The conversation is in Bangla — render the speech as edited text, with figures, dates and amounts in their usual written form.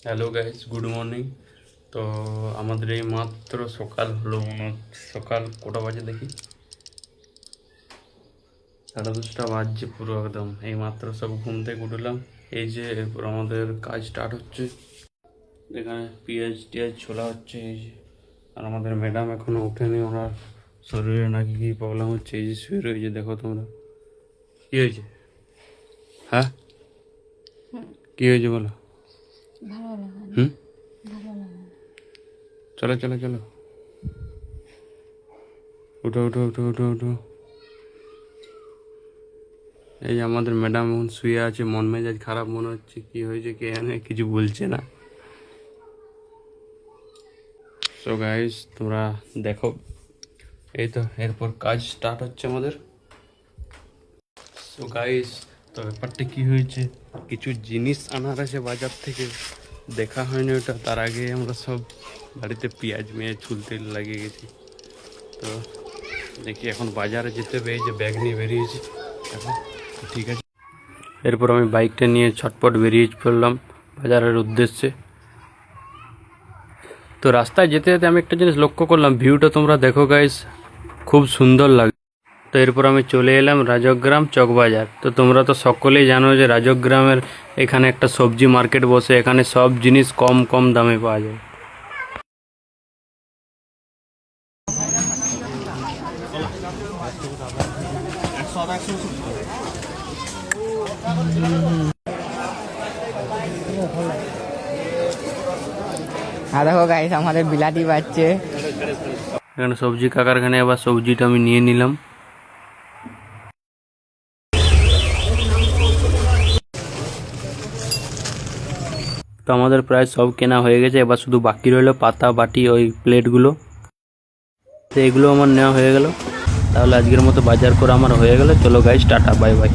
Hello guys, good morning. তো আমাদের এই মাত্র সকাল হলো, মনে হচ্ছে সকাল কটা বাজে দেখি, 10:30 বাজছে পুরো একদম। এই মাত্র সব ঘুম থেকে উঠলাম। এই যে এরপর আমাদের কাজ স্টার্ট হচ্ছে, এখানে পেঁয়াজ টিয়াজ ছোলা হচ্ছে এই যে। আর আমাদের ম্যাডাম এখনো ওঠেনি, ওনার শরীরে নাকি কী প্রবলেম হচ্ছে, এই যে শুয়ে রয়েছে, দেখো তোমরা। কী হয়েছে? হ্যাঁ, কী হয়েছে বলো? ভালো লাগে না, হুম, ভালো লাগে না। চলো চলো চলো, উঠো উঠো উঠো উঠো উঠো। এই যে আমাদের ম্যাডাম এখন শুয়ে আছে, মন মেজাজ খারাপ মনে হচ্ছে, কি হয়েছে কে জানে, কিছু বলছে না। সো গাইস, তোমরা দেখো, এই তো এরপর কাজ স্টার্ট হচ্ছে আমাদের। সো গাইস, তো ব্যাপারটা কি হয়েছে, কিছু জিনিস আনার আছে বাজার থেকে, দেখা হয়নি ওটা। তার আগে আমরা সব বাড়িতে পেঁয়াজ মেয়ে ছুলতে লাগিয়ে গেছি। তো দেখি এখন বাজারে যেতে হবে, এই যে ব্যাগ নিয়ে বেরিয়েছি এখন। ঠিক আছে, এরপর আমি বাইকটা নিয়ে ছটপট বেরিয়ে পড়লাম বাজারের উদ্দেশ্যে। তো রাস্তায় যেতে যেতে আমি একটা জিনিস লক্ষ্য করলাম, ভিউটা তোমরা দেখো গাইস, খুব সুন্দর লাগে। তো এরপর আমি চলে এলাম রাজগ্রাম চকবাজার। তো তোমরা তো সকলেই জানো যে রাজগ্রামের এখানে একটা সবজি মার্কেট বসে, এখানে সব জিনিস কম কম দামে পাওয়া যায়। আর দেখো গাইস, আমাদের বিলাতি বাচ্চে। এখানে সবজি কাকার এখানে, আবার সবজিটা আমি নিয়ে নিলাম। তো আমাদের প্রায় সব কেনা হয়ে গেছে, এবার শুধু বাকি রইলো পাতা বাটি ওই প্লেটগুলো। তো এগুলো আমার নেওয়া হয়ে গেল। তাহলে আজকের মতো বাজার করা আমার হয়ে গেল। চলো গাইস, টাটা, বাই বাই।